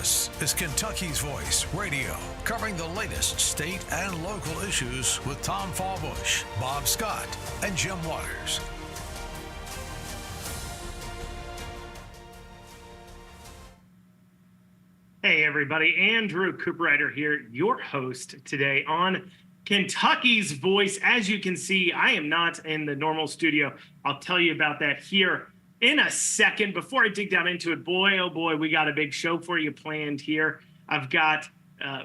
This is Kentucky's Voice Radio, covering the latest state and local issues with Tom Fallbush, Bob Scott, and Jim Waters. Hey everybody, Andrew Cooperrider here, your host today on Kentucky's Voice. As you can see, I am not in the normal studio. I'll tell you about that here in a second. Before I dig down into it, boy, oh boy, we got a big show for you planned here. I've got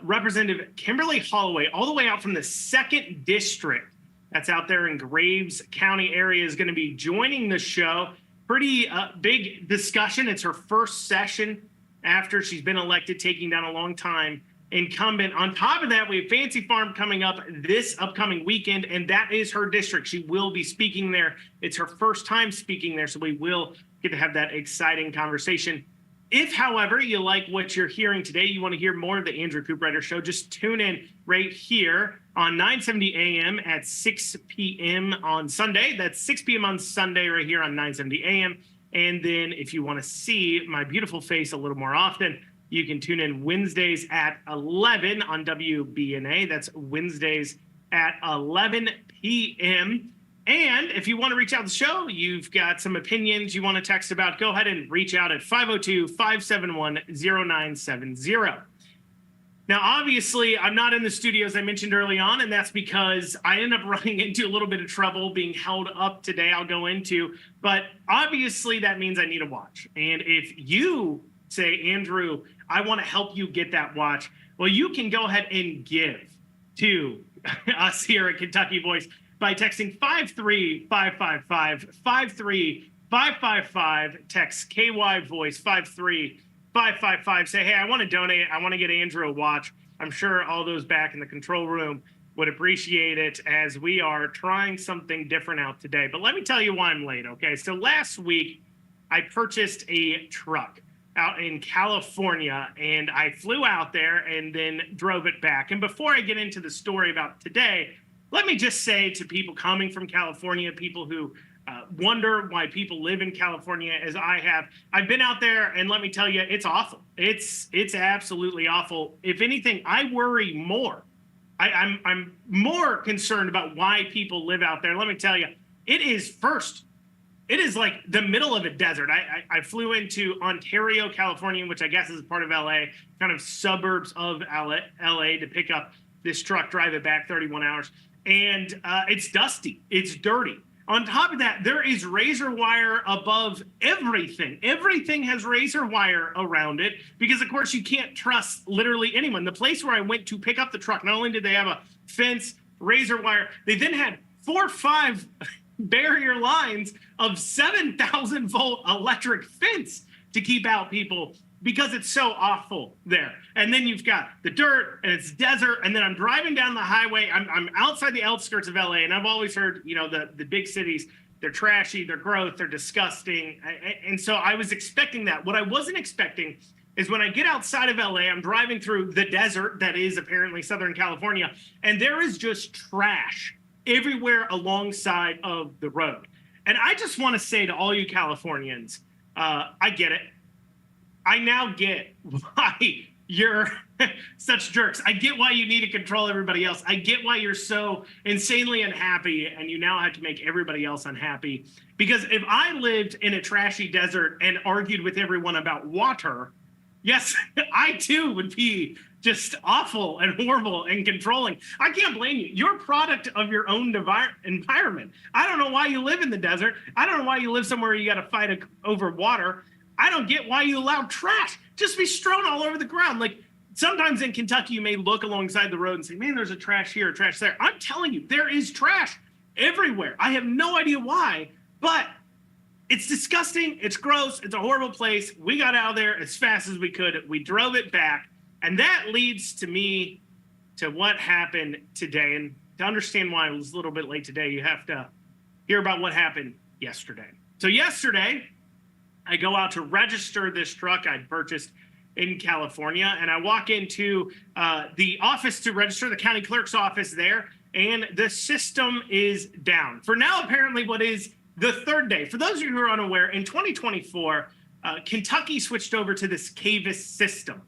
Representative Kimberly Holloway, all the way out from the 2nd District. That's out there in Graves County area, is going to be joining the show. Pretty big discussion. It's her first session after she's been elected, taking down a long time incumbent. On top of that, we have Fancy Farm coming up this upcoming weekend, and that is her district. She will be speaking there. It's her first time speaking there, so we will get to have that exciting conversation. If, however, you like what you're hearing today, you want to hear more of the Andrew Cooperrider Show, just tune in right here on 970 AM at 6 p.m. on Sunday. That's 6 p.m. on Sunday right here on 970 AM. And then if you want to see my beautiful face a little more often, you can tune in Wednesdays at 11 on WBNA. That's Wednesdays at 11 p.m. And if you want to reach out to the show, you've got some opinions you want to text about, go ahead and reach out at 502-571-0970. Now, obviously, I'm not in the studio, as I mentioned early on, and that's because I ended up running into a little bit of trouble being held up today. I'll go into, but obviously that means I need a watch. And if you say, Andrew, I want to help you get that watch, well, you can go ahead and give to us here at Kentucky Voice by texting 53555, 53555, text KY Voice 53555. Say, hey, I want to donate. I want to get Andrew a watch. I'm sure all those back in the control room would appreciate it, as we are trying something different out today. But let me tell you why I'm late, okay? So last week, I purchased a truck out in California, and I flew out there and then drove it back. And before I get into the story about today, let me just say to people coming from California, people who wonder why people live in California as I have, I've been out there, and let me tell you, it's awful. It's absolutely awful. If anything, I worry more. I'm more concerned about why people live out there. Let me tell you, it is like the middle of a desert. I flew into Ontario, California, which I guess is part of LA, kind of suburbs of LA, to pick up this truck, drive it back 31 hours. And it's dusty. It's dirty. On top of that, there is razor wire above everything. Everything has razor wire around it because, of course, you can't trust literally anyone. The place where I went to pick up the truck, not only did they have a fence, razor wire, they then had 4 or 5 barrier lines of 7,000 volt electric fence to keep out people because it's so awful there. And then you've got the dirt, and it's desert, and then I'm driving down the highway. I'm outside the outskirts of LA, and I've always heard, you know, the big cities, they're trashy, they're gross, they're disgusting. And so I was expecting that. What I wasn't expecting is when I get outside of LA, I'm driving through the desert that is apparently Southern California, and there is just trash everywhere alongside of the road. And I just want to say to all you Californians, I get it. I now get why you're such jerks. I get why you need to control everybody else. I get why you're so insanely unhappy and you now have to make everybody else unhappy. Because if I lived in a trashy desert and argued with everyone about water, yes, I too would be just awful and horrible and controlling. I can't blame you. You're a product of your own environment. I don't know why you live in the desert. I don't know why you live somewhere you got to fight over water. I don't get why you allow trash just to be strewn all over the ground. Like, sometimes in Kentucky, you may look alongside the road and say, man, there's a trash here, a trash there. I'm telling you, there is trash everywhere. I have no idea why, but it's disgusting. It's gross. It's a horrible place. We got out of there as fast as we could. We drove it back. And that leads to me to what happened today. And to understand why I was a little bit late today, you have to hear about what happened yesterday. So yesterday, I go out to register this truck I'd purchased in California, and I walk into the office to register, the county clerk's office there, and the system is down. For now, apparently, what is the third day. For those of you who are unaware, in 2024, Kentucky switched over to this CAVIS system.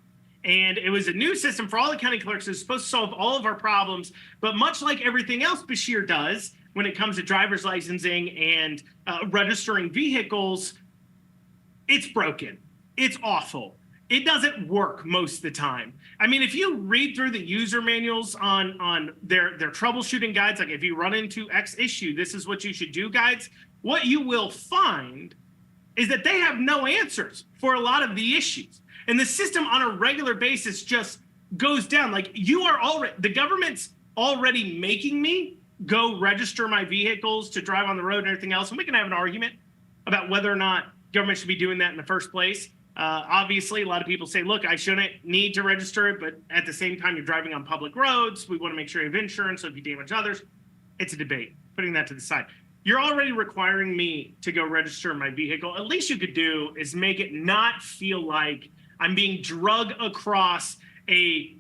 And it was a new system for all the county clerks. It was supposed to solve all of our problems. But much like everything else Bashir does when it comes to driver's licensing and registering vehicles, it's broken. It's awful. It doesn't work most of the time. I mean, if you read through the user manuals on their troubleshooting guides, like if you run into X issue, this is what you should do guides, what you will find is that they have no answers for a lot of the issues. And the system on a regular basis just goes down. Like the government's already making me go register my vehicles to drive on the road and everything else. And we can have an argument about whether or not government should be doing that in the first place. Obviously, a lot of people say, look, I shouldn't need to register it, but at the same time, you're driving on public roads. We want to make sure you have insurance, so if you damage others, it's a debate. Putting that to the side. You're already requiring me to go register my vehicle. At least you could do is make it not feel like I'm being drugged across a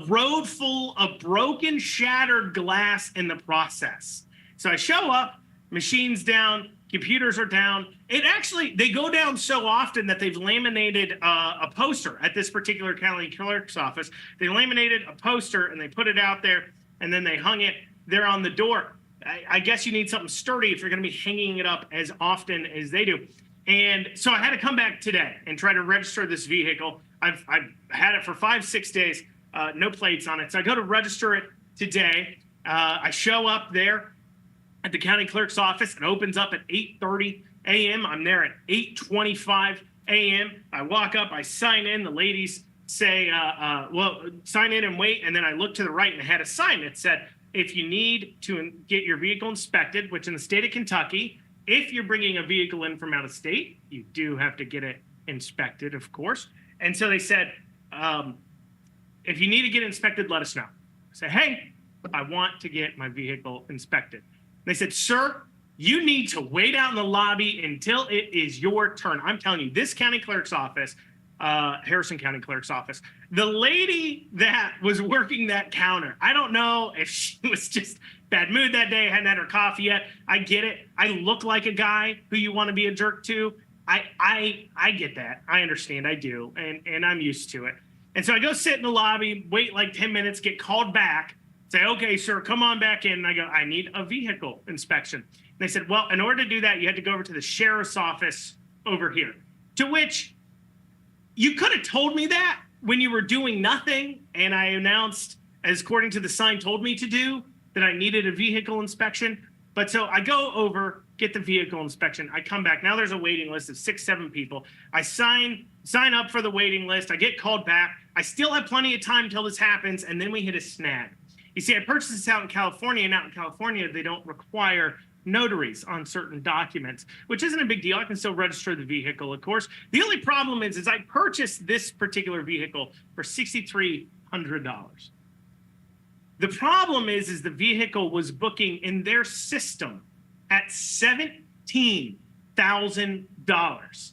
road full of broken, shattered glass in the process. So I show up, machines down, computers are down. They go down so often that they've laminated a poster at this particular county clerk's office. They laminated a poster and they put it out there, and then they hung it there on the door. I guess you need something sturdy if you're going to be hanging it up as often as they do. And so I had to come back today and try to register this vehicle. I've had it for 5-6 days, no plates on it. So I go to register it today. I show up there at the county clerk's office. It opens up at 8:30 a.m. I'm there at 8:25 a.m. I walk up, I sign in. The ladies say, well, sign in and wait. And then I look to the right and it had a sign that said, if you need to get your vehicle inspected, which in the state of Kentucky, if you're bringing a vehicle in from out of state, you do have to get it inspected, of course. And so they said, if you need to get inspected, let us know. I said, hey, I want to get my vehicle inspected. They said, sir, you need to wait out in the lobby until it is your turn. I'm telling you, this county clerk's office, Harrison County Clerk's office, the lady that was working that counter, I don't know if she was just bad mood that day, hadn't had her coffee yet. I get it. I look like a guy who you want to be a jerk to. I get that. I understand. I do. And I'm used to it. And so I go sit in the lobby, wait like 10 minutes, get called back, say, okay, sir, come on back in. And I go, I need a vehicle inspection. And they said, well, in order to do that, you had to go over to the sheriff's office over here. To which you could have told me that when you were doing nothing. And I announced, as according to the sign told me to do, that I needed a vehicle inspection. But so I go over, get the vehicle inspection. I come back. Now there's a waiting list of 6-7 people. I sign up for the waiting list. I get called back. I still have plenty of time until this happens. And then we hit a snag. You see, I purchased this out in California, and out in California, they don't require notaries on certain documents, which isn't a big deal. I can still register the vehicle, of course. The only problem is I purchased this particular vehicle for $6,300. The problem is the vehicle was booking in their system at $17,000.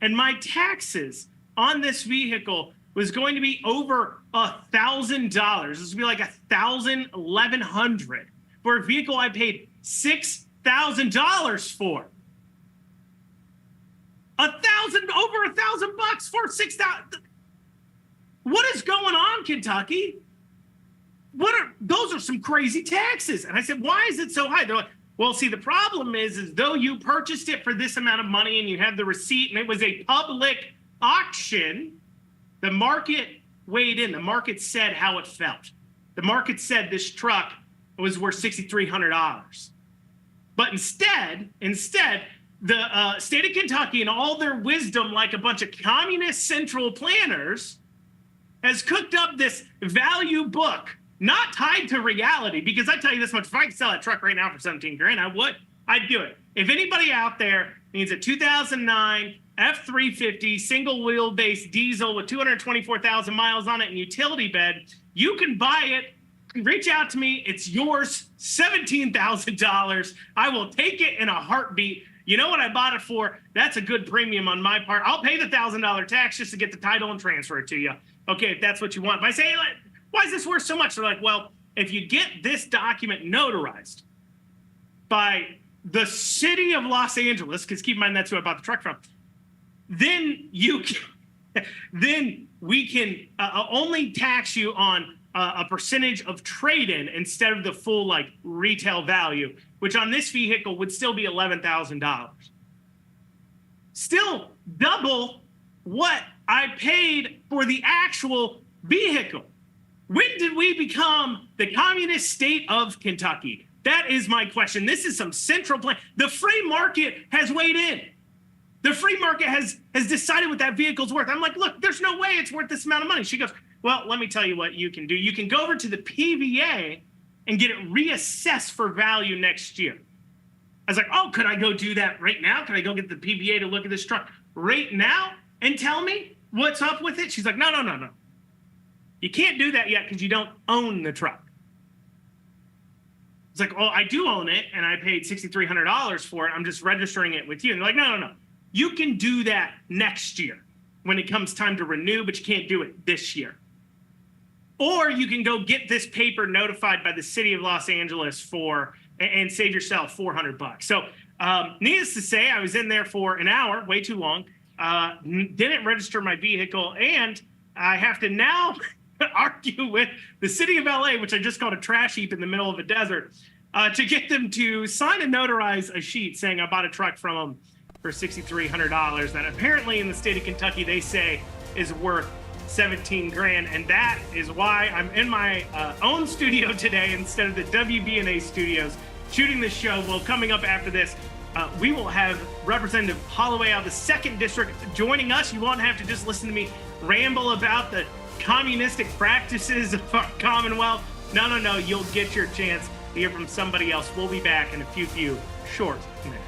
And my taxes on this vehicle was going to be over $1,000. This would be like $1,100 for a vehicle I paid $6,000 for. Over $1,000 for $6,000. What is going on, Kentucky? Those are some crazy taxes. And I said, why is it so high? They're like, well, see, the problem is though you purchased it for this amount of money and you have the receipt and it was a public auction, the market weighed in. The market said how it felt. The market said this truck was worth $6,300. But instead, the state of Kentucky, in all their wisdom, like a bunch of communist central planners, has cooked up this value book, not tied to reality. Because I tell you this much, if I could sell that truck right now for $17,000, I would. I'd do it. If anybody out there needs a 2009 F350 single wheelbase diesel with 224,000 miles on it and utility bed, you can buy it. Reach out to me. It's yours, $17,000. I will take it in a heartbeat. You know what I bought it for? That's a good premium on my part. I'll pay the $1,000 tax just to get the title and transfer it to you. Okay, if that's what you want. But I say, why is this worth so much? They're like, well, if you get this document notarized by the city of Los Angeles, because keep in mind that's who I bought the truck from, then you can, then we can only tax you on a percentage of trade-in instead of the full like retail value, which on this vehicle would still be $11,000. Still double what I paid for the actual vehicle. When did we become the communist state of Kentucky? That is my question. This is some central plan. The free market has weighed in. The free market has decided what that vehicle's worth. I'm like, look, there's no way it's worth this amount of money. She goes, well, let me tell you what you can do. You can go over to the PVA and get it reassessed for value next year. I was like, oh, could I go do that right now? Could I go get the PVA to look at this truck right now and tell me what's up with it? She's like, no. You can't do that yet because you don't own the truck. It's like, well, I do own it, and I paid $6,300 for it. I'm just registering it with you. And they're like, no. You can do that next year when it comes time to renew, but you can't do it this year. Or you can go get this paper notified by the city of Los Angeles and save yourself $400. So needless to say, I was in there for an hour, way too long, didn't register my vehicle, and I have to now argue with the city of LA, which I just called a trash heap in the middle of a desert, to get them to sign and notarize a sheet saying I bought a truck from them for $6,300 that apparently in the state of Kentucky they say is worth $17,000, and that is why I'm in my own studio today instead of the WBNA studios shooting this show. Well, coming up after this, we will have Representative Holloway out of the 2nd District joining us. You won't have to just listen to me ramble about the communistic practices of our Commonwealth. No, you'll get your chance to hear from somebody else. We'll be back in a few short minutes.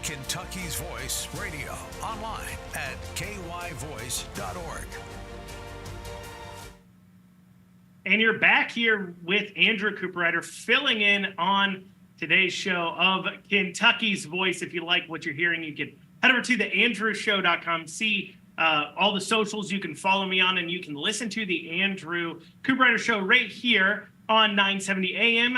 Kentucky's Voice Radio, online at kyvoice.org. And you're back here with Andrew Cooperrider filling in on today's show of Kentucky's Voice. If you like what you're hearing, you can head over to theandrewshow.com, see all the socials you can follow me on, and you can listen to the Andrew Cooperrider Show right here on 970 AM,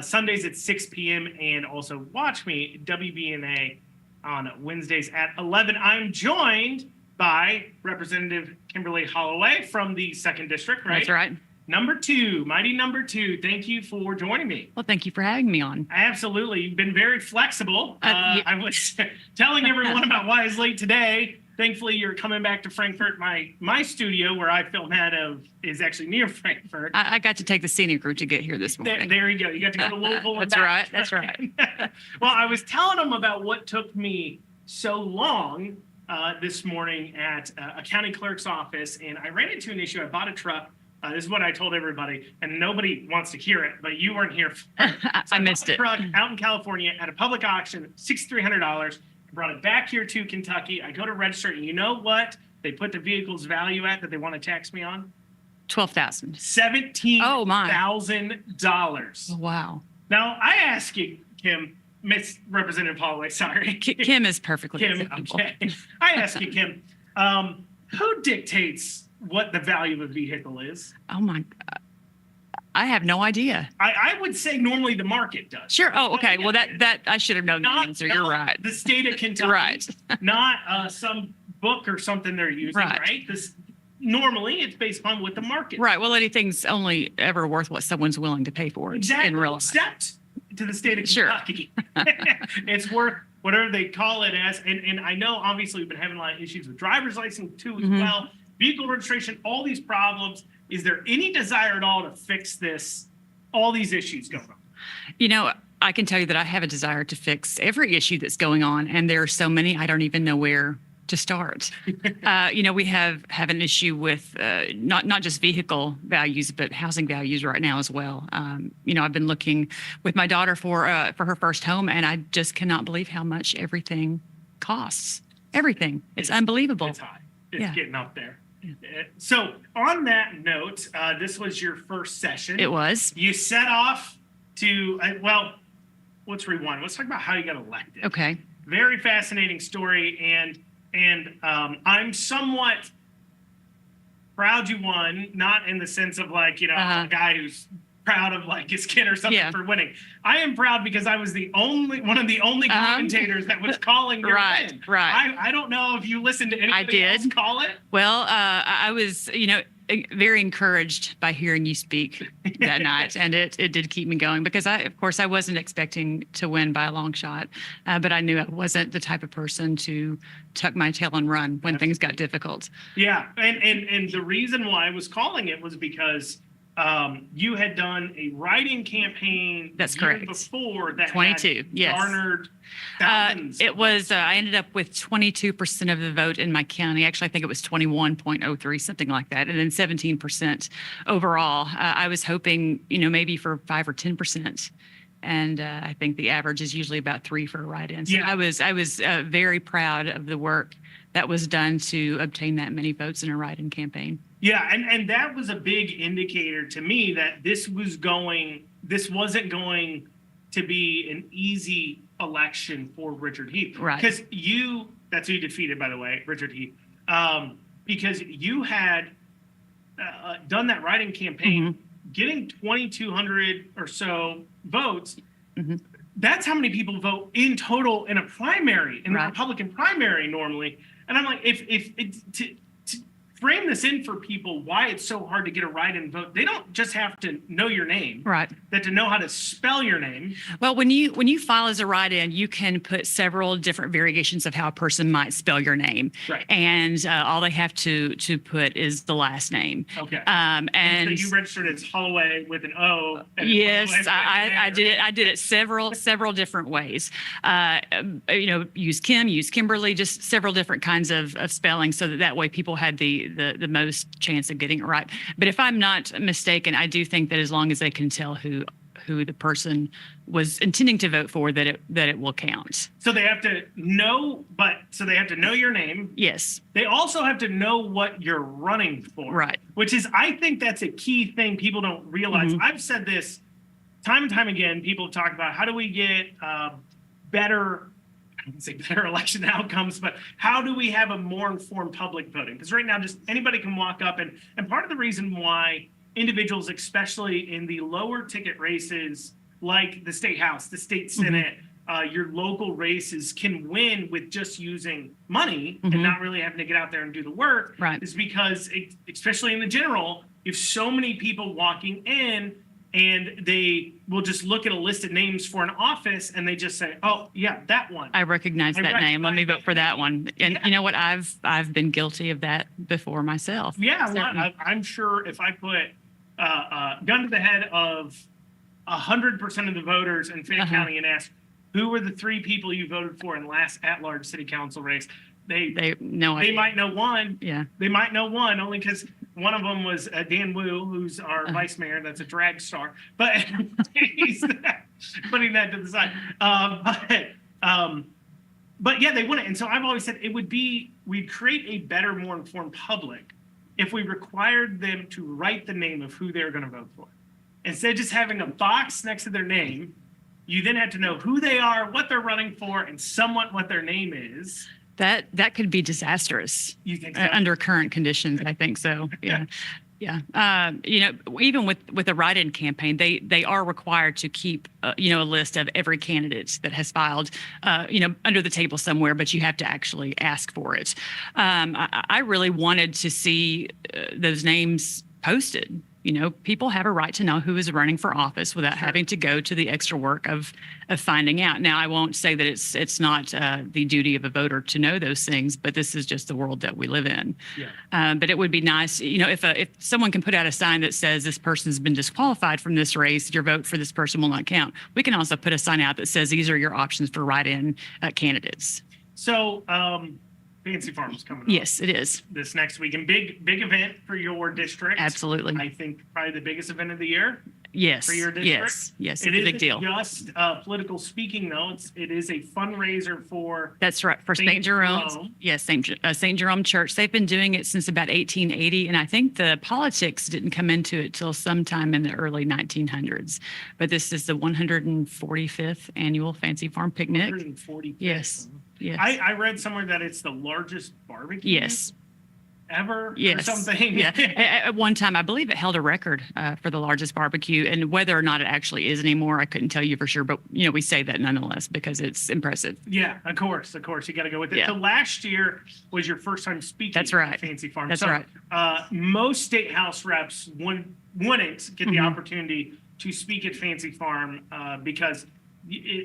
Sundays at 6 p.m., and also watch me, WBNA, on Wednesdays at 11. I'm joined by Representative Kimberly Holloway from the 2nd District, right? That's right. Number 2, mighty number 2. Thank you for joining me. Well, thank you for having me on. Absolutely. You've been very flexible. Yeah. I was telling everyone about why I was late today. Thankfully, you're coming back to Frankfurt. My studio, where I film out of, is actually near Frankfurt. I got to take the scenic route to get here this morning. There you go. You got to go to Louisville. That's right. That's right. Well, I was telling them about what took me so long this morning at a county clerk's office, and I ran into an issue. I bought a truck. This is what I told everybody, and nobody wants to hear it, but you weren't here. I missed it. Truck out in California at a public auction, $6,300. I brought it back here to Kentucky. I go to register, and you know what they put the vehicle's value at that they want to tax me on? $12,000. $17,000. Oh, wow. Now, I ask you, Kim, Miss Representative Holloway, sorry. Kim is perfectly Kim, acceptable. okay. I ask you, Kim, who dictates what the value of a vehicle is? Oh, my. I have no idea. I would say normally the market does. Sure. Oh, okay. Well, that I should have known the answer. You're right. The state of Kentucky. Right. Not some book or something they're using, right? Normally, it's based upon what the market. Right. Well, anything's only ever worth what someone's willing to pay for it. Exactly. In real life. Except to the state of Kentucky. It's worth whatever they call it as. And I know, obviously, we've been having a lot of issues with driver's license, too, as well. Vehicle registration, all these problems. Is there any desire at all to fix this, all these issues going on? You know, I can tell you that I have a desire to fix every issue that's going on. And there are so many, I don't even know where to start. You know, we have an issue with not just vehicle values, but housing values right now as well. You know, I've been looking with my daughter for her first home, and I just cannot believe how much everything costs. Everything. It's unbelievable. It's high. It's getting up there. So on that note, this was your first session. It was. You set off to, well, let's rewind. Let's talk about how you got elected. Okay. Very fascinating story. And I'm somewhat proud you won, not in the sense of like, you know, a guy who's proud of like his kid or something for winning. I am proud because I was one of the only commentators that was calling your win. Right. I don't know if you listened to anybody else call it. Well, I was, you know, very encouraged by hearing you speak that night, and it did keep me going because of course I wasn't expecting to win by a long shot, but I knew I wasn't the type of person to tuck my tail and run when things got difficult. Yeah, and the reason why I was calling it was because you had done a write-in campaign. That's correct. Before that 22, yes. Garnered thousands. It was, I ended up with 22% of the vote in my county. Actually, I think it was 21.03, something like that. And then 17% overall. I was hoping, you know, maybe for 5 or 10%. And I think the average is usually about 3 for a write-in. So I was very proud of the work that was done to obtain that many votes in a write-in campaign. Yeah, and that was a big indicator to me that this wasn't going to be an easy election for Richard Heath. Right. Because that's who you defeated, by the way, Richard Heath. Because you had done that write-in campaign, getting 2,200 or so votes. That's how many people vote in total in a primary, in the Republican primary normally. And I'm like, if to frame this in for people, why it's so hard to get a write-in vote. They don't just have to know your name, right? That to know how to spell your name. Well, when you file as a write-in, you can put several different variations of how a person might spell your name, right? And all they have to put is the last name. Okay. And so you registered as Holloway with an O. Yes, I did it. I did it several different ways. You know, use Kim, use Kimberly, just several different kinds of spelling, so that way people had the most chance of getting it right. But if I'm not mistaken, I do think that as long as they can tell who the person was intending to vote for, that it will count. So they have to know, they have to know your name. Yes. They also have to know what you're running for. Right. Which is, I think that's a key thing people don't realize. I've said this time and time again. People talk about how do we get better election outcomes, but how do we have a more informed public voting? Because right now, just anybody can walk up, and part of the reason why individuals, especially in the lower ticket races, like the state house, the state senate, your local races, can win with just using money and not really having to get out there and do the work, is because, especially in the general, you have so many people walking in, and they will just look at a list of names for an office and they just say, oh, yeah, that one. I recognize that name. Let me vote for that one. And you know what? I've been guilty of that before myself. Yeah, well, I'm sure if I put gun to the head of 100% of the voters in Fayette County and asked, Who were the three people you voted for in last at-large city council race? They idea. might know one. Yeah. They might know one only because one of them was Dan Wu, who's our vice mayor. That's a drag star, but he's putting that to the side. But yeah, they wouldn't. And so I've always said we'd create a better, more informed public if we required them to write the name of who they're going to vote for. Instead of just having a box next to their name, you then have to know who they are, what they're running for, and somewhat what their name is. That could be disastrous. You think so? Under current conditions, I think so. Yeah. Yeah. Even with the write-in campaign, they are required to keep, a list of every candidate that has filed, under the table somewhere, but you have to actually ask for it. I really wanted to see those names posted. People have a right to know who is running for office without having to go to the extra work of finding out. Now, I won't say that it's not the duty of a voter to know those things, but this is just the world that we live in. Yeah. But it would be nice, if someone can put out a sign that says this person's been disqualified from this race, your vote for this person will not count. We can also put a sign out that says these are your options for write-in candidates. So, Fancy Farms coming up. Yes, it is. This next weekend. Big event for your district. Absolutely. I think probably the biggest event of the year. Yes. For your district. Yes. It It's a big deal. Just political speaking, though. It is a fundraiser for. That's right. For St. Jerome's. Yes, St. Jerome Church. They've been doing it since about 1880, and I think the politics didn't come into it till sometime in the early 1900s. But this is the 145th annual Fancy Farm Picnic. 145th. Yes. Yes. I read somewhere that it's the largest barbecue. Yes. Ever. Yes. Or something. Yeah. At one time, I believe it held a record for the largest barbecue, and whether or not it actually is anymore, I couldn't tell you for sure. But we say that nonetheless because it's impressive. Yeah, of course, you got to go with it. Yeah. So last year was your first time speaking. That's right. At Fancy Farm. That's so, right. Most state house reps wouldn't get the opportunity to speak at Fancy Farm because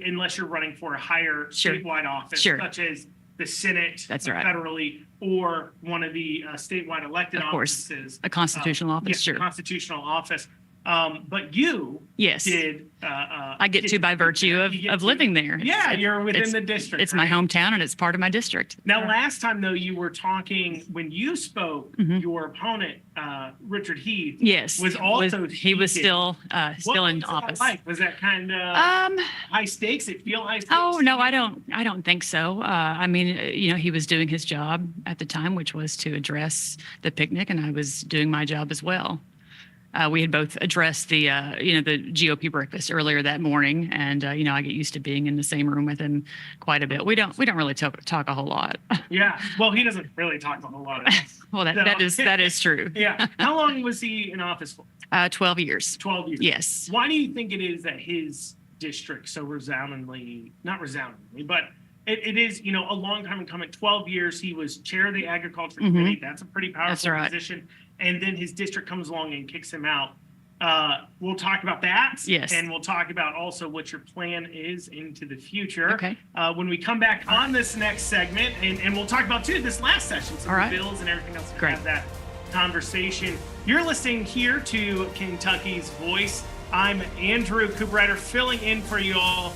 unless you're running for a higher statewide office, such as the Senate, that's right, federally, or one of the statewide elected offices. A constitutional office, constitutional office. But you did. I get to by virtue of living there. Yeah, you're within the district. It's my hometown and it's part of my district. Now, last time, though, you were talking, when you spoke, your opponent, Richard Heath, was also he was still in office. Was that kind of high stakes? It feel high stakes? Oh, no, I don't think so. I mean, he was doing his job at the time, which was to address the picnic, and I was doing my job as well. We had both addressed the GOP breakfast earlier that morning, and I get used to being in the same room with him quite a bit. We don't really talk a whole lot. Yeah, well, he doesn't really talk a whole lot. Well, that is true. Yeah. How long was he in office for? 12 years. 12 years. Yes. Why do you think it is that his district so not resoundingly, but it is, a long time coming. 12 years. He was chair of the agriculture committee. That's a pretty powerful position. And then his district comes along and kicks him out. We'll talk about that. Yes. And we'll talk about also what your plan is into the future. Okay. When we come back on this next segment, and we'll talk about, too, this last session, some of the bills and everything else. We'll have that conversation. You're listening here to Kentucky's Voice. I'm Andrew Cooperrider, filling in for you all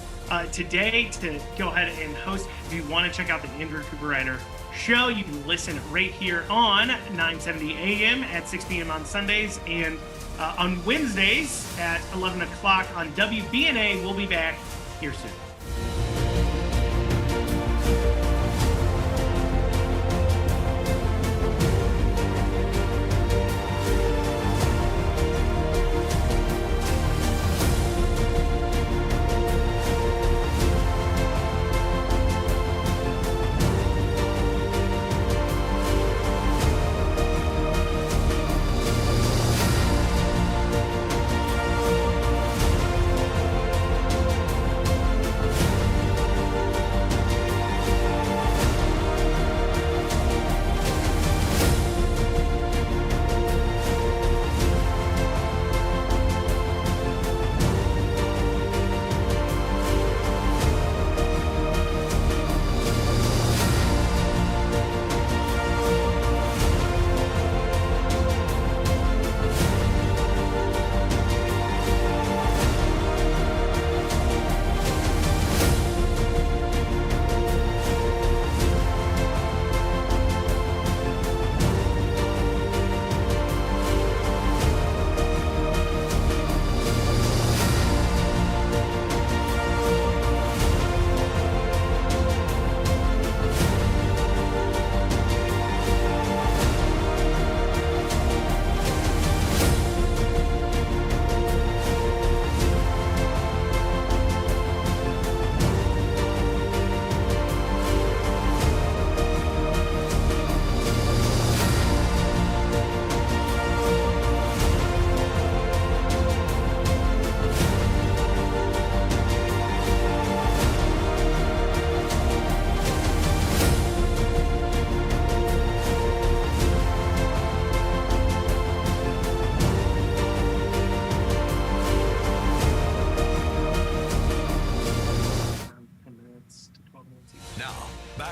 today to go ahead and host. If you want to check out the Andrew Cooperrider show, you can listen right here on 970 AM at 6 p.m. on Sundays, and on Wednesdays at 11 o'clock on WBNA. We'll be back here soon.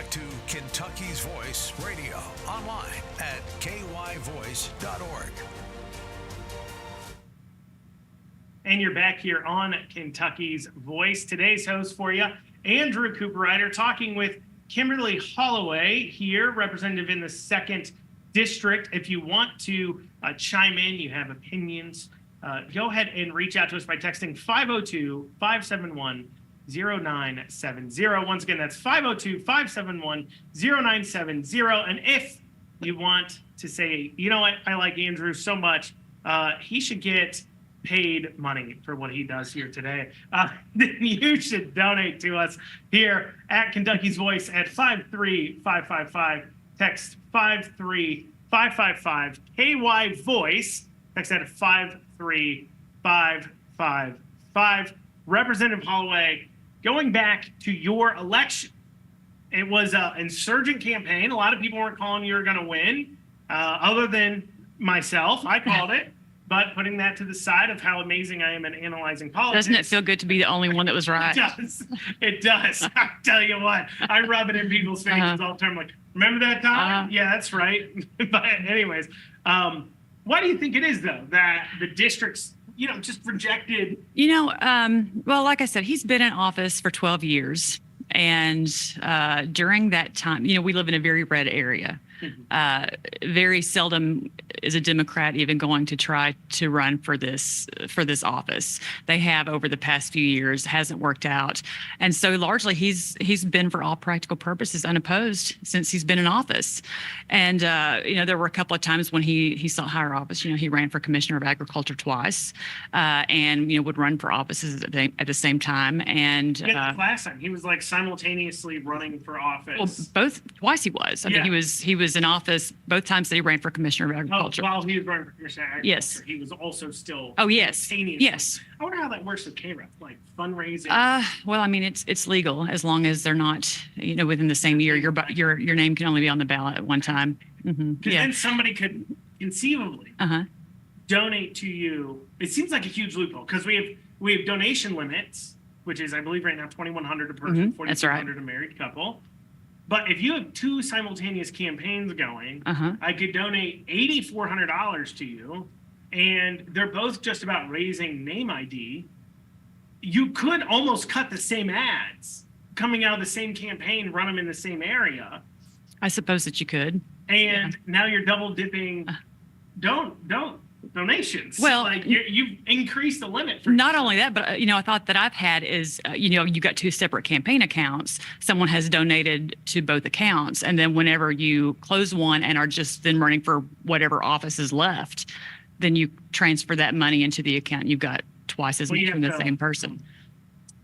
back to Kentucky's Voice Radio online at kyvoice.org. And you're back here on Kentucky's Voice. Today's host for you, Andrew Cooper-Ryder, talking with Kimberly Holloway here, representative in the 2nd District. If you want to chime in, you have opinions, go ahead and reach out to us by texting 502-571-0970. Once again, that's 502-571-0970. And if you want to say, you know what, I like Andrew so much, he should get paid money for what he does here today, then you should donate to us here at Kentucky's Voice at 53555. Text 53555 KY Voice. Text that at 53555. Representative Holloway, going back to your election, it was an insurgent campaign. A lot of people weren't calling you were going to win, other than myself. I called it. But putting that to the side of how amazing I am at analyzing politics. Doesn't it feel good to be the only one that was right? It does. It does. I tell you what, I rub it in people's faces all the time. Like, remember that time? Yeah, that's right. But anyways, why do you think it is, though, that the districts, just rejected? Well, like I said, he's been in office for 12 years. And during that time, we live in a very red area. Very seldom is a Democrat even going to try to run for this office. They have over the past few years, hasn't worked out, and so largely he's been, for all practical purposes, unopposed since he's been in office. And there were a couple of times when he sought higher office. He ran for Commissioner of Agriculture twice, and would run for offices at the same time. And last time he was like simultaneously running for office. Well, twice he was. I think he was in office both times that he ran for Commissioner of Agriculture. While he was running for Commissioner of Agriculture, yes, he was also still. Oh yes, yes. I wonder how that works with KREF, like fundraising. Well, I mean, it's legal as long as they're not, within the same year. Your name can only be on the ballot at one time. Mm-hmm. Then somebody could conceivably donate to you. It seems like a huge loophole because we have donation limits, which is, I believe, right now $2,100 a person, $4,200 a married couple. But if you have two simultaneous campaigns going, I could donate $8,400 to you, and they're both just about raising name ID. You could almost cut the same ads coming out of the same campaign, run them in the same area. I suppose that you could. And now you're double dipping. Don't donations. Well, you've increased the limit. For not only that, but a thought that I've had is, you got two separate campaign accounts. Someone has donated to both accounts, and then whenever you close one and are just then running for whatever office is left, then you transfer that money into the account. You've got twice as much from the same person.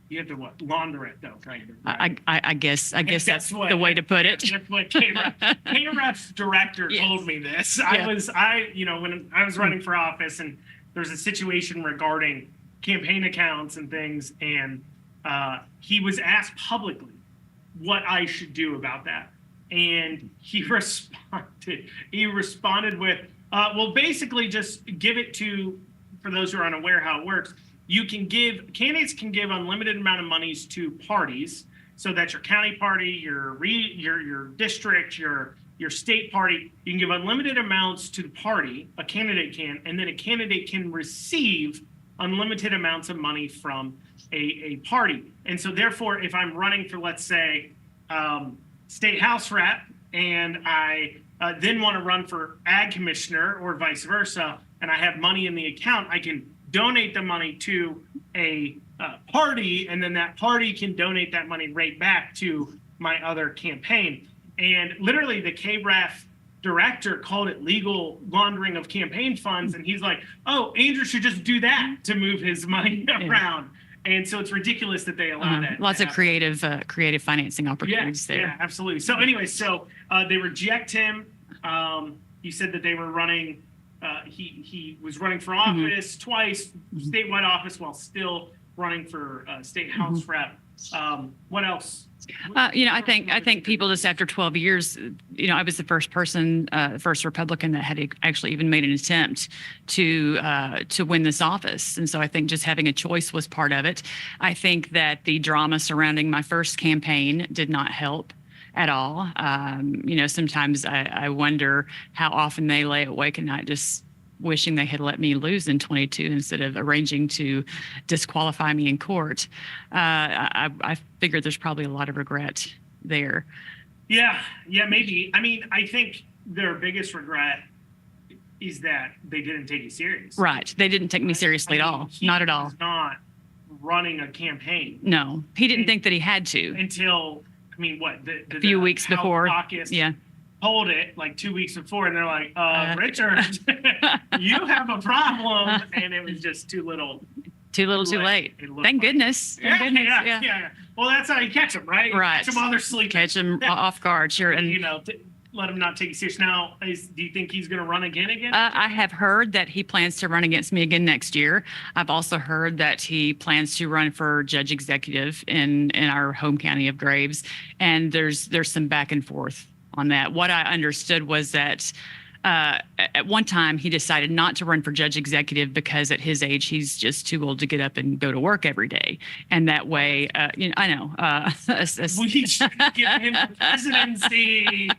You have to launder it though, kind of. Right? I guess that's the way to put it. That's what KREF's director told me this. Yeah. When I was running for office, and there's a situation regarding campaign accounts and things, and he was asked publicly what I should do about that, and he responded. He responded with, "Well, basically, just give it to." For those who are unaware how it works. Candidates can give unlimited amount of monies to parties, so that's your county party, your district, your state party. You can give unlimited amounts to the party, a candidate can, and then a candidate can receive unlimited amounts of money from a party. And so therefore, if I'm running for, let's say, state house rep, and I then want to run for ag commissioner or vice versa, and I have money in the account, I can donate the money to a party, and then that party can donate that money right back to my other campaign. And literally the KREF director called it legal laundering of campaign funds. And he's like, oh, Andrew should just do that to move his money around. And so it's ridiculous that they allow that. Lots of creative financing opportunities there. Yeah, absolutely. So anyway, they reject him. You said that they were running he was running for office twice, statewide office, while still running for state house rep. What else? I think people just after 12 years, I was the first Republican that had actually even made an attempt to win this office. And so I think just having a choice was part of it. I think that the drama surrounding my first campaign did not help. at all. Sometimes I wonder how often they lay awake at night just wishing they had let me lose in 22 instead of arranging to disqualify me in court. I figured there's probably a lot of regret there. Yeah, maybe. I mean, I think their biggest regret is that they didn't take you serious. Right. They didn't take me seriously at all. Not at all. He was not running a campaign. No, he didn't think that he had to. Until, a few weeks before. Caucus yeah. Told it like 2 weeks before, and they're like, Richard, you have a problem. And it was just too little. Too little, too late. Thank goodness. Thank goodness. Yeah. Well, that's how you catch them, right? Right. Catch them while they're sleeping. Catch them off guard, sure. And let him not take you serious. Now, do you think he's going to run again? I have heard that he plans to run against me again next year. I've also heard that he plans to run for judge executive in our home county of Graves. And there's some back and forth on that. What I understood was that at one time he decided not to run for judge executive because at his age he's just too old to get up and go to work every day, and that way I know we should give him the presidency.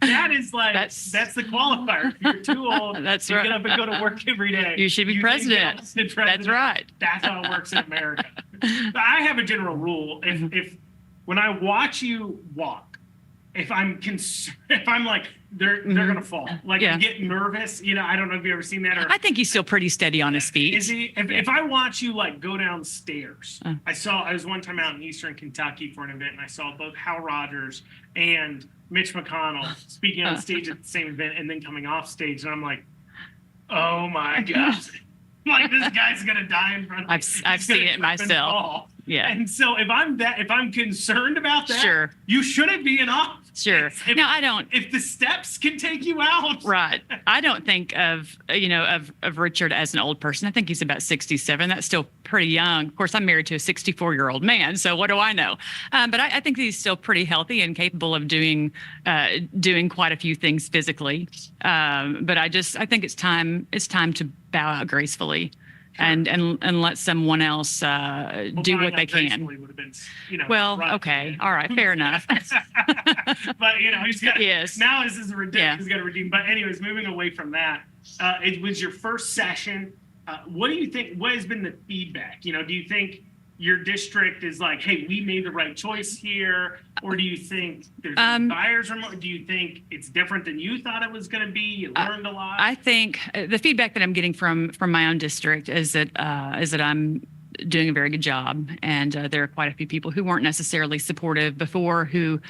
That is like that's the qualifier. If you're too old that's to right. get up and go to work every day, you should be president. That's right. That's how it works in America. I have a general rule. If when I watch you walk, if I'm like they're gonna fall, like I get nervous, I don't know if you've ever seen that. Or I think he's still pretty steady on his feet. Is he? If I watch you like go downstairs, I was one time out in Eastern Kentucky for an event, and I saw both Hal Rogers and Mitch McConnell speaking on stage at the same event, and then coming off stage, and I'm like, oh my god. Like this guy's gonna die in front of me. I've seen it myself. Yeah. And so if I'm concerned about that, sure, you shouldn't be in office. Sure. No, I don't. If the steps can take you out, right? I don't think of Richard as an old person. I think he's about 67. That's still pretty young. Of course, I'm married to a 64-year-old man, so what do I know? But I think he's still pretty healthy and capable of doing quite a few things physically. But I think it's time to bow out gracefully. Sure. And let someone else do what they can. Would have been, okay, all right, fair enough. But he's got. Yes. Now this is ridiculous. Yeah. He's got to redeem. But anyways, moving away from that, it was your first session. What do you think? What has been the feedback? Do you think your district is like, hey, we made the right choice here, or do you think there's buyers? Do you think it's different than you thought it was going to be? You learned a lot. I think the feedback that I'm getting from my own district is that I'm doing a very good job, and there are quite a few people who weren't necessarily supportive before who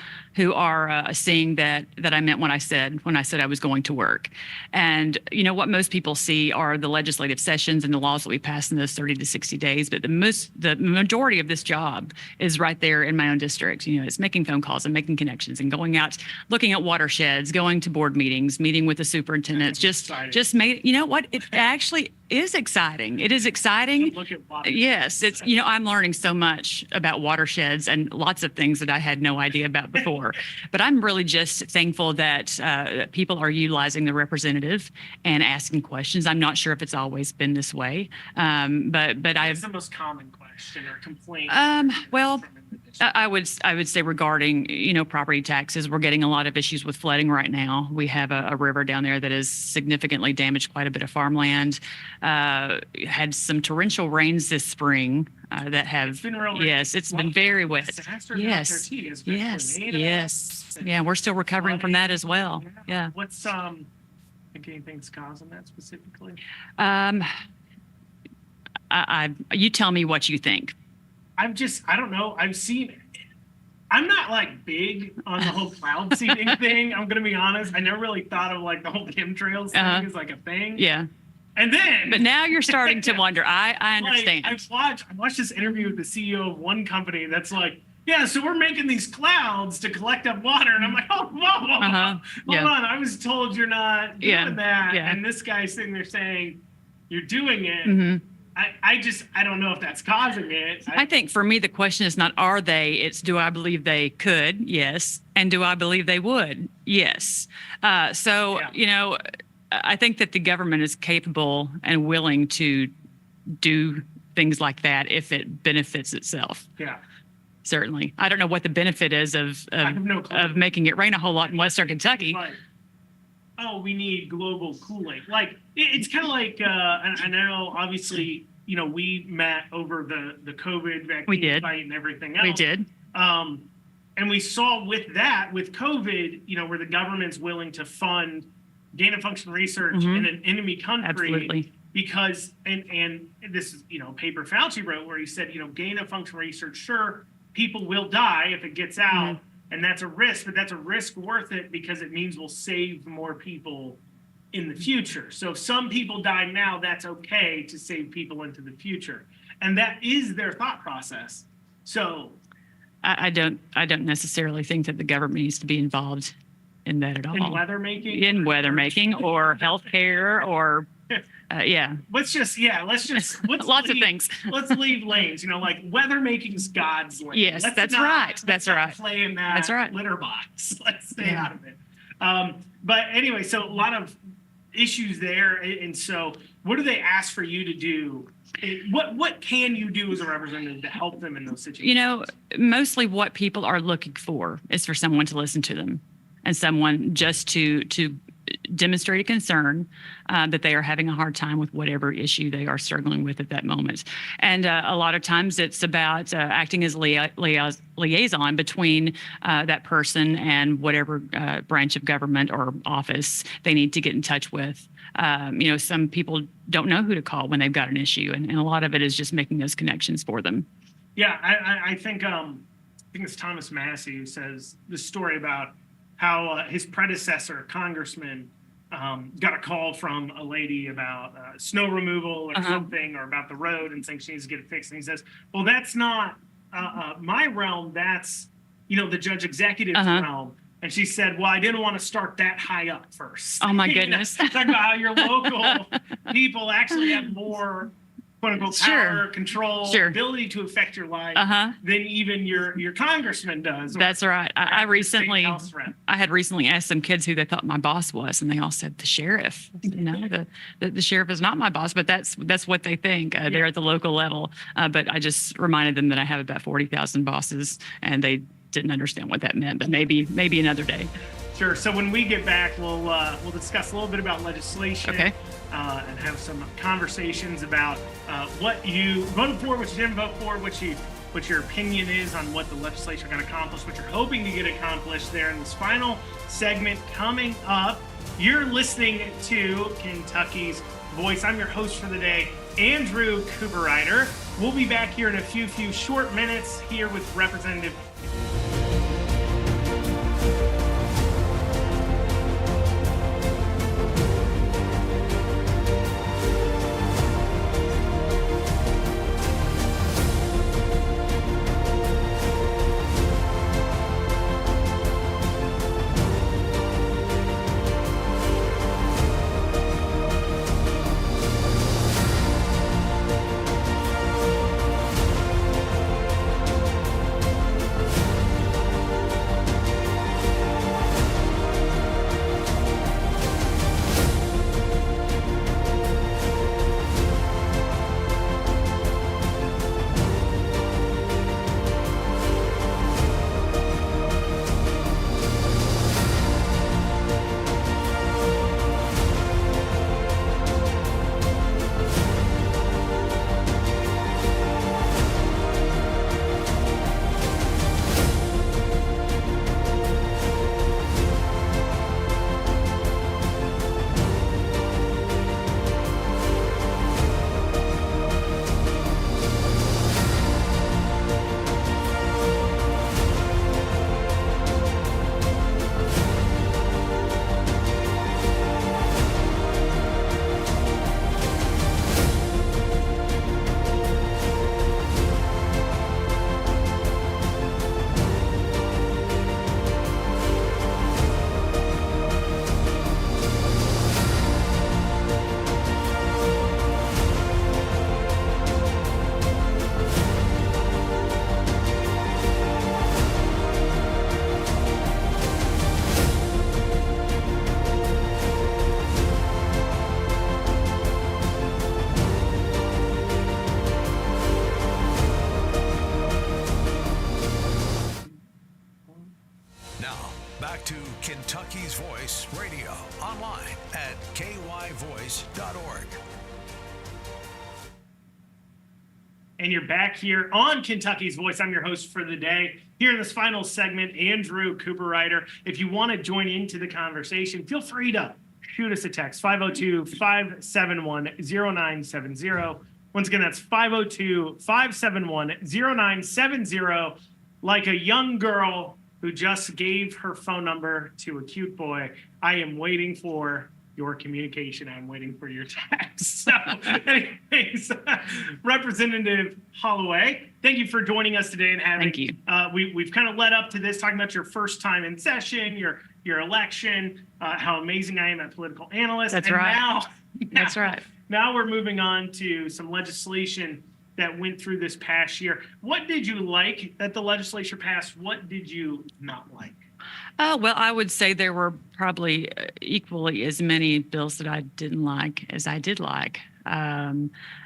are seeing that I meant when I said I was going to work. And what most people see are the legislative sessions and the laws that we pass in those 30 to 60 days, but the majority of this job is right there in my own district. It's making phone calls and making connections and going out, looking at watersheds, going to board meetings, meeting with the superintendents. Just made what it actually is exciting. It is exciting. Look at watersheds. Yes, it's I'm learning so much about watersheds and lots of things that I had no idea about before. But I'm really just thankful that people are utilizing the representative and asking questions. I'm not sure if it's always been this way, but What's the most common question or complaint? Well, I would say regarding property taxes, we're getting a lot of issues with flooding right now. We have a river down there that has significantly damaged quite a bit of farmland. Had some torrential rains this spring that have. It's been really, it's been very wet. Yes. Yeah, we're still recovering from that as well. Yeah. What's anything's causing that specifically? You tell me what you think. I don't know. I'm not like big on the whole cloud seeding thing. I'm going to be honest. I never really thought of like the whole chemtrails thing as like a thing. Yeah. And then. But now you're starting to wonder. I understand. I watched this interview with the CEO of one company that's like, yeah, so we're making these clouds to collect up water. And I'm like, oh, whoa. Hold on. I was told you're not doing that. Yeah. And this guy's sitting there saying, you're doing it. Mm-hmm. I don't know if that's causing it. I think for me, the question is not are they, it's do I believe they could? Yes. And do I believe they would? Yes. I think that the government is capable and willing to do things like that if it benefits itself. Yeah. Certainly. I don't know what the benefit is of have no clue. of making it rain a whole lot in Western Kentucky. Like, oh, we need global cooling. Like it's kind of like, and I know obviously, we met over the COVID vaccine fight and everything else. We did. And we saw with COVID, where the government's willing to fund gain of function research in an enemy country. Absolutely. Because, and this is, paper Fauci wrote where he said, gain of function research, sure, people will die if it gets out. And that's a risk, but that's a risk worth it because it means we'll save more people in the future. So if some people die now, that's okay to save people into the future. And that is their thought process. So I don't necessarily think that the government needs to be involved in that at all. In weather making? In weather making or healthcare or let's lots of things. Let's leave lanes. Like weather making's God's lane. Yes, Let's not play in that litter box. Let's stay out of it. But anyway, so a lot of issues there, and so what do they ask for you to do? What can you do as a representative to help them in those situations? Mostly what people are looking for is for someone to listen to them and someone just to demonstrate a concern that they are having a hard time with whatever issue they are struggling with at that moment. And a lot of times it's about acting as liaison between that person and whatever branch of government or office they need to get in touch with. Some people don't know who to call when they've got an issue, and a lot of it is just making those connections for them. Yeah, I think it's Thomas Massey who says this story about how his predecessor, congressman, got a call from a lady about snow removal or something, or about the road, and saying she needs to get it fixed. And he says, well, that's not my realm. That's, the judge executive's realm. And she said, well, I didn't want to start that high up first. Oh, my goodness. Talk about how your local people actually have more, quote unquote, power, control, ability to affect your life than even your congressman does. That's right. I had recently asked some kids who they thought my boss was, and they all said the sheriff. The sheriff is not my boss, but that's what they think. They're at the local level. But I just reminded them that I have about 40,000 bosses, and they didn't understand what that meant. But maybe another day. Sure. So when we get back, we'll discuss a little bit about legislation. Okay. And have some conversations about what you voted for, what you didn't vote for, what your opinion is on what the legislature can accomplish, what you're hoping to get accomplished there in this final segment coming up. You're listening to Kentucky's Voice. I'm your host for the day, Andrew Cooperrider. We'll be back here in a few short minutes here with Representative to Kentucky's Voice Radio online at kyvoice.org. And you're back here on Kentucky's Voice. I'm your host for the day. Here in this final segment, Andrew Cooper-Ryder. If you want to join into the conversation, feel free to shoot us a text, 502-571-0970. Once again, that's 502-571-0970. Like a young girl who just gave her phone number to a cute boy, I am waiting for your communication. I'm waiting for your text. So, anyways, Representative Holloway, thank you for joining us today and having. Thank you. We've kind of led up to this, talking about your first time in session, your election, how amazing I am at political analyst. That's right. That's right. Now we're moving on to some legislation that went through this past year. What did you like that the legislature passed? What did you not like? Well, I would say there were probably equally as many bills that I didn't like as I did like.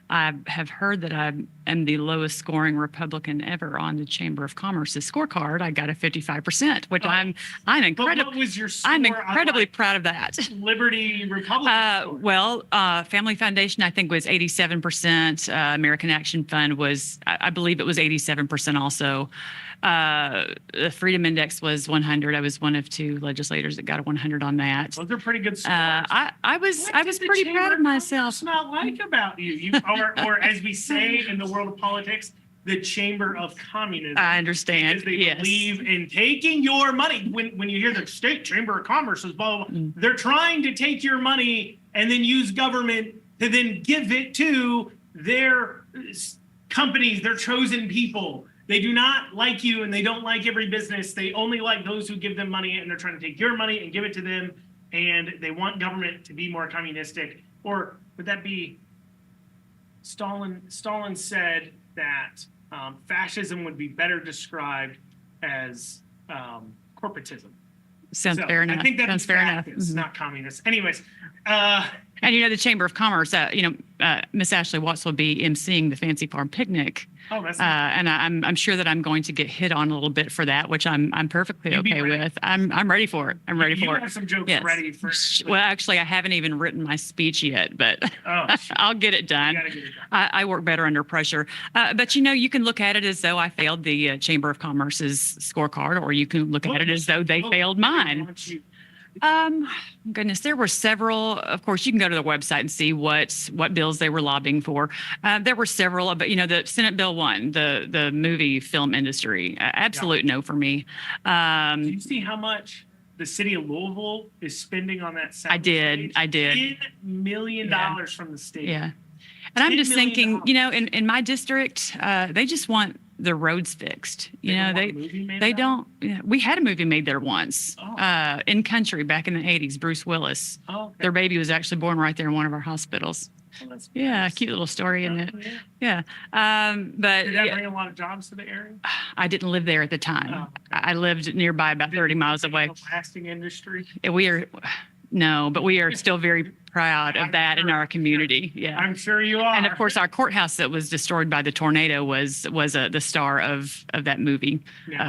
I have heard that I am the lowest scoring Republican ever on the Chamber of Commerce's scorecard. I got a 55%, which I'm incredibly. What was your score? I'm incredibly proud of that. Liberty Republican. Family Foundation, I think, was 87%. American Action Fund was, I believe it was 87% also. The Freedom Index was 100. I was one of two legislators that got a 100 on that. Those are pretty good scores. I was pretty proud of myself. What's not like about you? Or as we say in the world of politics, the Chamber of Communism. I understand. Because they believe in taking your money. When you hear the state Chamber of Commerce is blah, blah, blah, they're trying to take your money and then use government to then give it to their companies, their chosen people. They do not like you and they don't like every business. They only like those who give them money, and they're trying to take your money and give it to them. And they want government to be more communistic. Or would that be Stalin said that fascism would be better described as corporatism. Sounds fair enough. I think that sounds fair enough. It's not communist. Anyways. And the Chamber of Commerce, Miss Ashley Watts will be emceeing the Fancy Farm Picnic. Oh, that's nice. And I'm sure that I'm going to get hit on a little bit for that, which I'm perfectly okay with. I'm ready for it. I'm ready for it. You have some jokes ready for it. Well, actually, I haven't even written my speech yet, but I'll get it done. You gotta get it done. I work better under pressure. But you can look at it as though I failed the Chamber of Commerce's scorecard, or you can look at it as though they failed mine. Goodness, there were several. Of course, you can go to their website and see what bills they were lobbying for. There were several, but the Senate Bill 1, the movie film industry, absolute no for me. Do you see how much the city of Louisville is spending on that? I did. $10 million from the state. Yeah, and I'm just thinking, in my district, they just want the roads fixed. They don't. We had a movie made there once, in country back in the 80s. Bruce Willis. Oh, okay. Their baby was actually born right there in one of our hospitals. Oh, that's yeah, nice. Cute little story, isn't it? Yeah. But did that bring a lot of jobs to the area? I didn't live there at the time. Oh, okay. I lived nearby, about 30 miles away. Lasting industry. We are still very proud of that in our community. Yeah, I'm sure you are. And of course, our courthouse that was destroyed by the tornado was the star of that movie,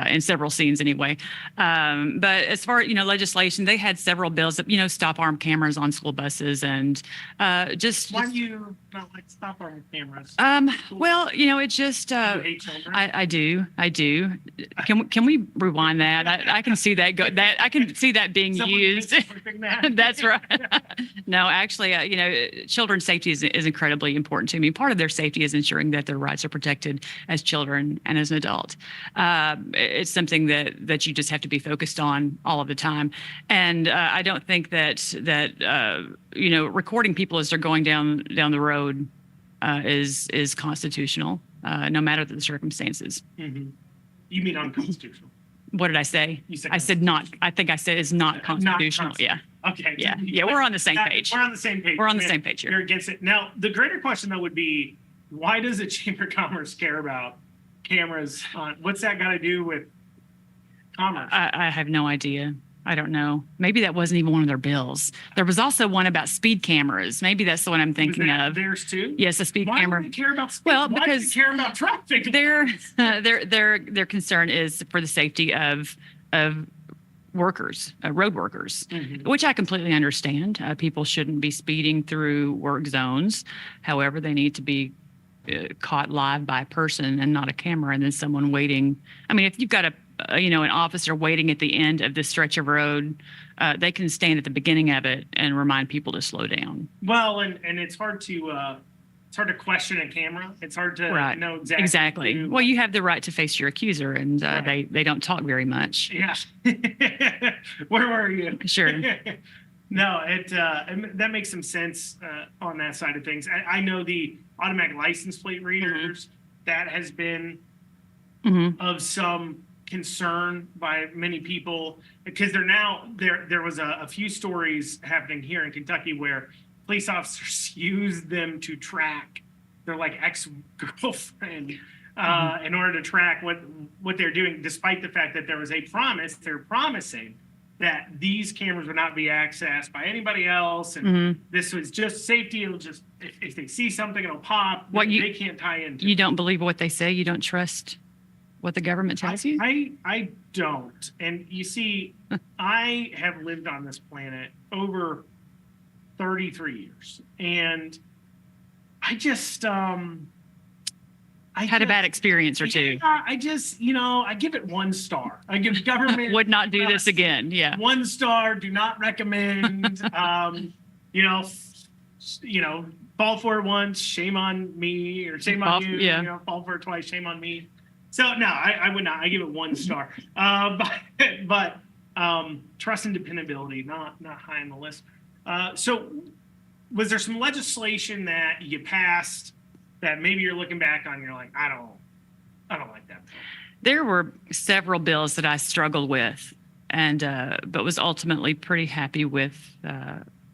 in several scenes anyway. But as far as legislation, they had several bills that stop arm cameras on school buses and just. Why do you not like stop arm cameras? Well, it just. You hate children? I do. Can we rewind that? I can see that I can see that being used. That's right. No, actually, children's safety is incredibly important to me. Part of their safety is ensuring that their rights are protected as children and as an adult. It's something that you just have to be focused on all of the time. And I don't think that recording people as they're going down the road is constitutional, no matter the circumstances. Mm-hmm. You mean unconstitutional? What did I say? You said I said not. I think I said it's not constitutional. Yeah. Okay. Yeah. We're on the same page. We're on the same page. We're on the same page here. You're against it. Now, the greater question, though, would be, why does the Chamber of Commerce care about cameras on? What's that got to do with commerce? I have no idea. I don't know. Maybe that wasn't even one of their bills. There was also one about speed cameras. Maybe that's the one I'm thinking of. Theirs too? Yes, a speed camera. Why do they care about speed? Well, Why because do they care about traffic? Their concern is for the safety of road workers, which I completely understand. People shouldn't be speeding through work zones. However, they need to be caught live by a person and not a camera, and then someone waiting. I mean, if you've got an officer waiting at the end of this stretch of road, they can stand at the beginning of it and remind people to slow down. Well, and it's hard to question a camera. It's hard to know exactly. Well, you have the right to face your accuser, and they don't talk very much. Yeah. Where were you? Sure. No, that makes some sense on that side of things. I know the automatic license plate readers, that has been of some concern by many people, because there was a few stories happening here in Kentucky where police officers use them to track their like ex-girlfriend in order to track what they're doing, despite the fact that there was a promise. They're promising that these cameras would not be accessed by anybody else, and this was just safety. It'll just, if they see something, it'll pop. They can't tie into. You don't believe what they say? You don't trust what the government tells you? I don't. And you see, I have lived on this planet over 33 years, and I just had a bad experience or two. I just, I give it 1 star. I give government would not do this again. Yeah. 1 star. Do not recommend. Fall for it once, shame on me, or shame on you. Yeah. Fall for it twice, shame on me. So no, I would not. I give it 1 star. But trust and dependability, not high on the list. So was there some legislation that you passed that maybe you're looking back on and you're like, I don't like that? There were several bills that I struggled with, and but was ultimately pretty happy with.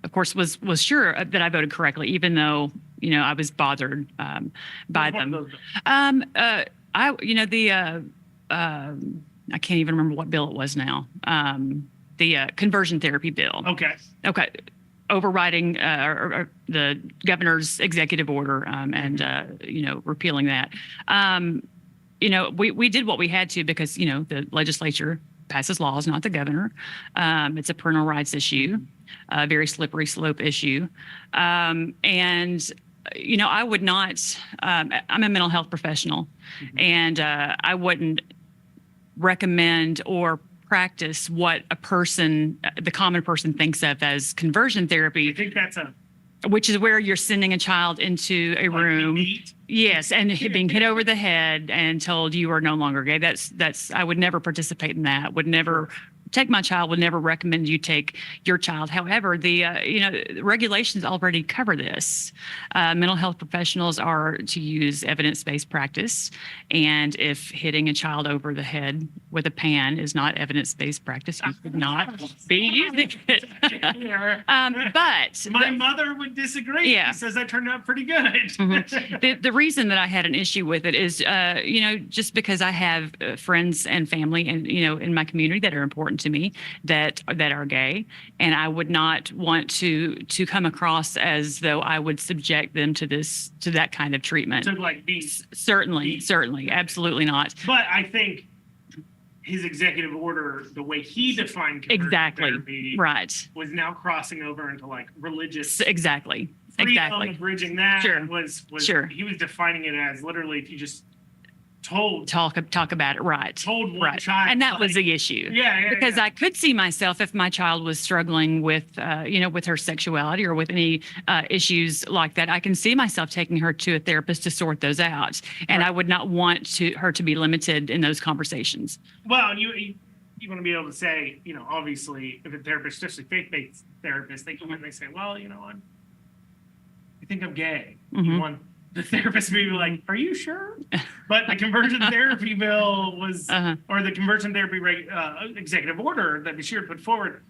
Of course, was sure that I voted correctly, even though I was bothered by them. I can't even remember what bill it was now. The conversion therapy bill. Okay. Overriding the governor's executive order and repealing that. We did what we had to because the legislature passes laws, not the governor. It's a parental rights issue, a very slippery slope issue, and I would not. I'm a mental health professional, and I wouldn't recommend or practice what the common person thinks of as conversion therapy. I think that's which is where you're sending a child into a room. Yes, and being hit over the head and told you are no longer gay. That's I would never participate in that. Would never take my child. Would never recommend you take your child. However, the regulations already cover this. Mental health professionals are to use evidence-based practice, and if hitting a child over the head with a pan is not evidence-based practice, you should not be using it. But my mother would disagree. Yeah. She says I turned out pretty good. The reason that I had an issue with it is, just because I have friends and family and in my community that are important to me that are gay, and I would not want to come across as though I would subject them to that kind of treatment. To like be certainly, absolutely not. But I think his executive order, the way he defined conversion therapy, was now crossing over into like religious. Exactly. Bridging that was sure. He was defining it as literally if you just talk about it, right? Told one child, and that was the issue. Because I could see myself if my child was struggling with, with her sexuality or with any issues like that. I can see myself taking her to a therapist to sort those out, and I would not want her to be limited in those conversations. Well, you want to be able to say, obviously, if a therapist, especially faith-based therapist, they come in and they say, well, I think I'm gay. You want the therapist may be like, are you sure? But the conversion therapy bill was, or the conversion therapy executive order that Bashir put forward,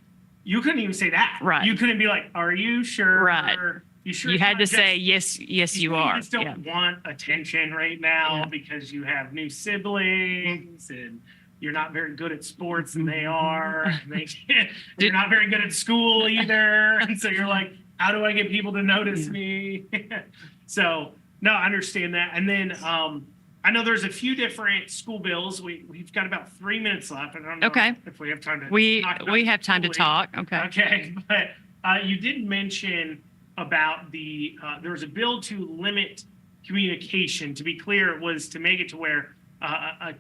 you couldn't even say that. Right. You couldn't be like, are you sure? Right. You sure? You had to say, yes, you are. You just don't want attention right now because you have new siblings and you're not very good at sports and they are. You're not very good at school either. And so you're like, how do I get people to notice me? So, no, I understand that. And then I know there's a few different school bills. We've got about 3 minutes left. I don't know Okay. if we have time to. We have time to fully. talk. Okay. Okay, but you did mention about there was a bill to limit communication. To be clear, it was to make it to where a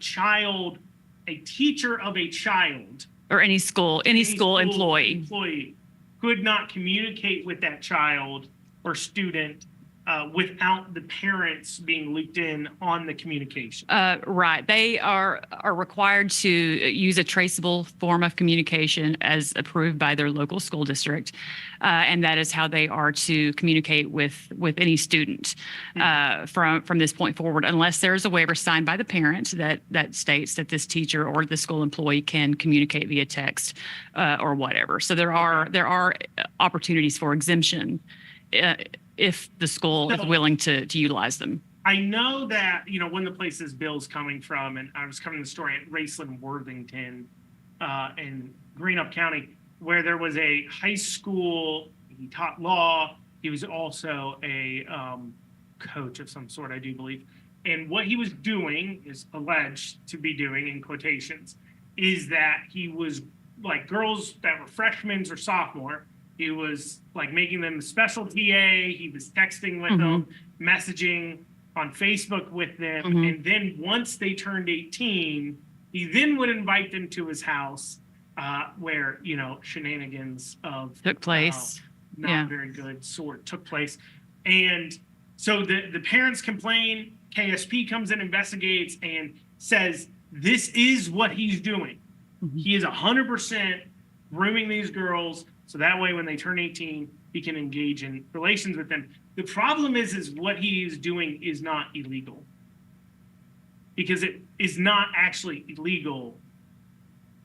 teacher of a child, Or any school employee could not communicate with that child or student without the parents being looped in on the communication. Right. They are required to use a traceable form of communication as approved by their local school district. And that is how they are to communicate with any student from this point forward, unless there's a waiver signed by the parent that states that this teacher or the school employee can communicate via text or whatever. So there are opportunities for exemption if the school is willing to utilize them. I know that, one of the places Bill's coming from, and I was covering the story at Raceland Worthington in Greenup County, where there was a high school, he taught law. He was also a coach of some sort, I do believe. And what he was doing, is alleged to be doing in quotations, is that he was like girls that were freshmen or sophomore. He was like making them special TA. He was texting with them, messaging on Facebook with them. And then once they turned 18, he then would invite them to his house where, shenanigans of took place. Not very good sort took place. And so the parents complain, KSP comes in, investigates, and says, this is what he's doing. He is 100% grooming these girls. So that way, when they turn 18, he can engage in relations with them. The problem is what he is doing is not illegal, because it is not actually illegal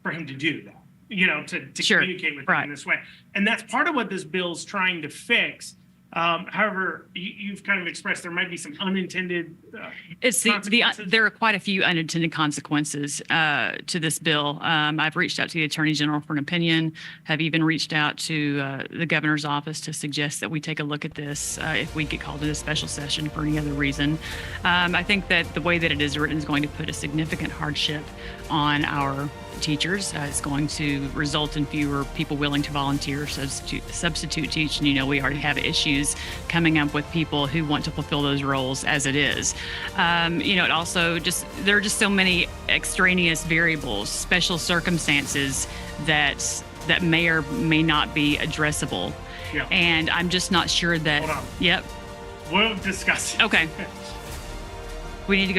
for him to do that, to communicate with them in this way. And that's part of what this bill's trying to fix. However, you've kind of expressed there might be some unintended consequences. There are quite a few unintended consequences to this bill. I've reached out to the Attorney General for an opinion, have even reached out to the governor's office to suggest that we take a look at this if we get called to a special session for any other reason. I think that the way that it is written is going to put a significant hardship on our teachers. It's going to result in fewer people willing to volunteer, substitute teach. And, we already have issues coming up with people who want to fulfill those roles as it is. It also there are just so many extraneous variables, special circumstances that may or may not be addressable. Yeah. And I'm just not sure that. Hold on. Yep. We'll discuss it. Okay. We need to go.